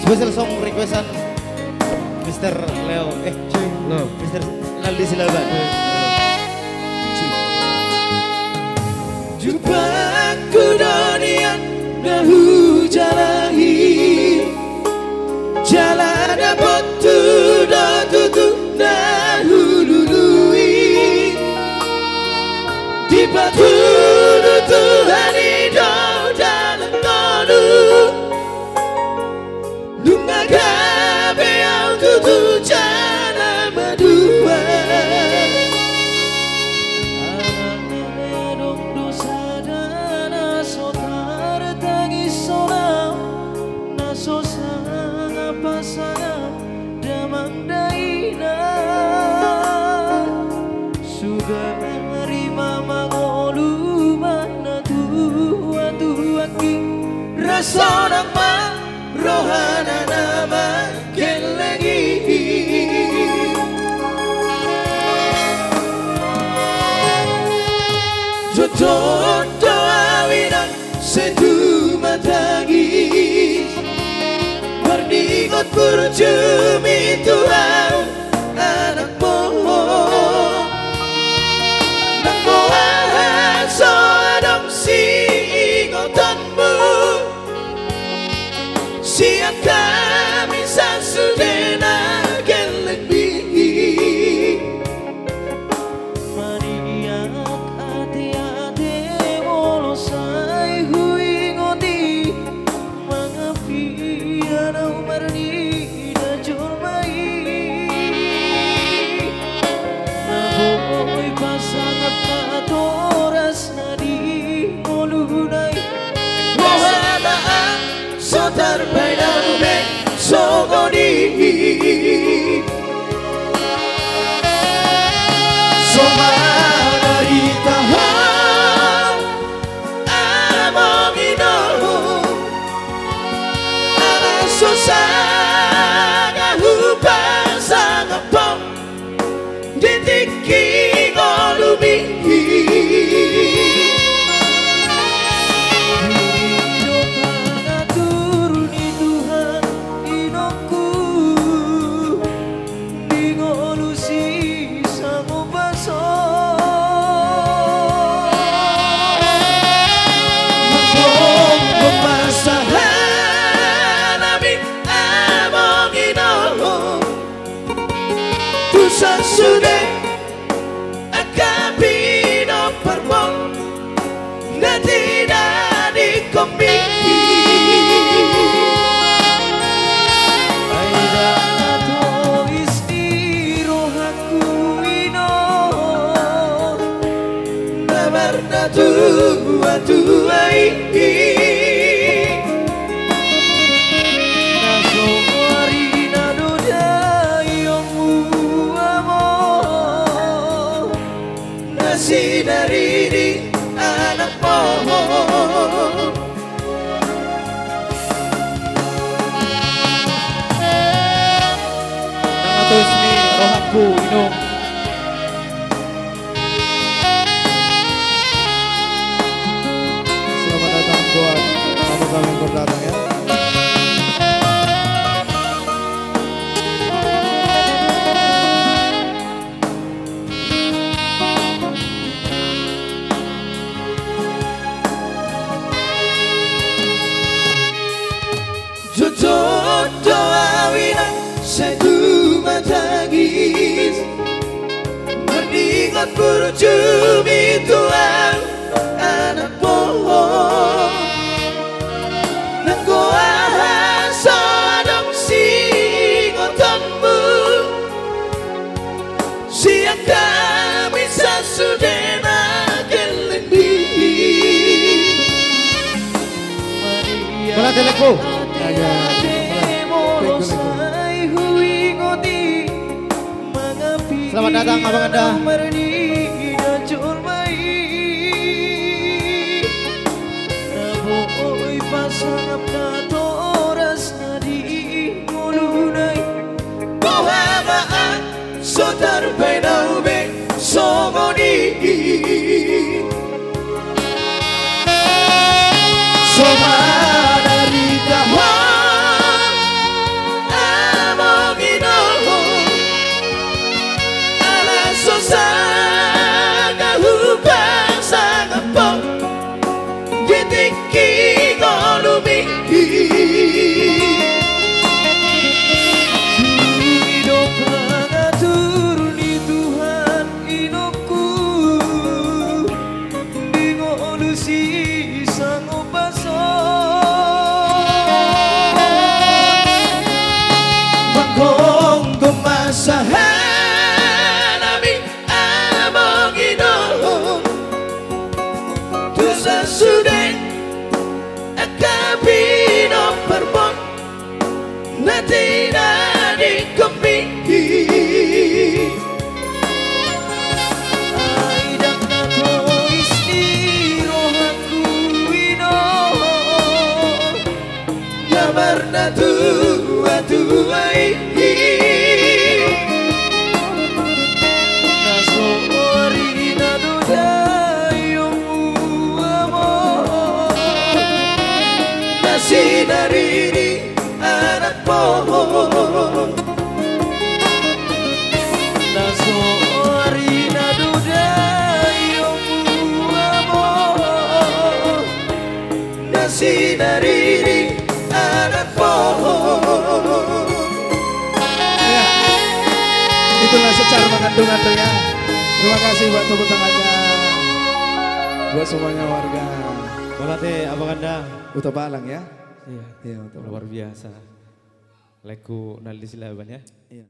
Special song requestan Mr. Leo, Mr. Naldi Silaban. Jumpaku donian nahu jalahi jalan dapat tudah tutup nahu lului di batu Tuhan hidup dalam konu lunga kabe yang tutup jalan berdua. Pasangan damang daina sudah menerima mangolu mana tua king rasa nama rohana nama kelegi jodoh doa winan sedu matagi Ikut berjumi Tuhan anak bohong Nang bohong seorang si ingotanmu Siap kami sasudena kelebih Maniak hati-hati wolosai hui ngoti Mengapi ada marni da jolmai Naboy pasangat na toras na di molunay Mohadaan sotar bainame sogoni Somanarita Susah hubang sangat pom ditiki ngolumi hidup turuni Tuhan inokku di ngolusi sama baso Sudah akabino parpong na tidak dikombi Aida ato istirohatku ino Namar na tuai dari di anak pohon Nama Tusmi rohaku inung Selamat datang buat tamu-tamu yang berdatang ya doa winan sedu matagis Berdingat berjumi Tuhan anak pohon Dan goahan sadang singotanmu Siap kami sasudena kelebih Mana teleku? Selamat datang Abang Anda. Sotar bainau be somoni Somanarita marna tua ini Nasori naduda yomu amor Nasinarini anak pohon Nasori naduda yomu amor Nasinarini anak pohon. Ya, itulah secara mengandung-andungnya. Terima kasih buat tepuk tangannya. Buat semuanya warga. Bolate abang anda. Uta Palang ya. Iya, Iya, Uta Palang. luar biasa. Leku naldi silaban ya. Iya.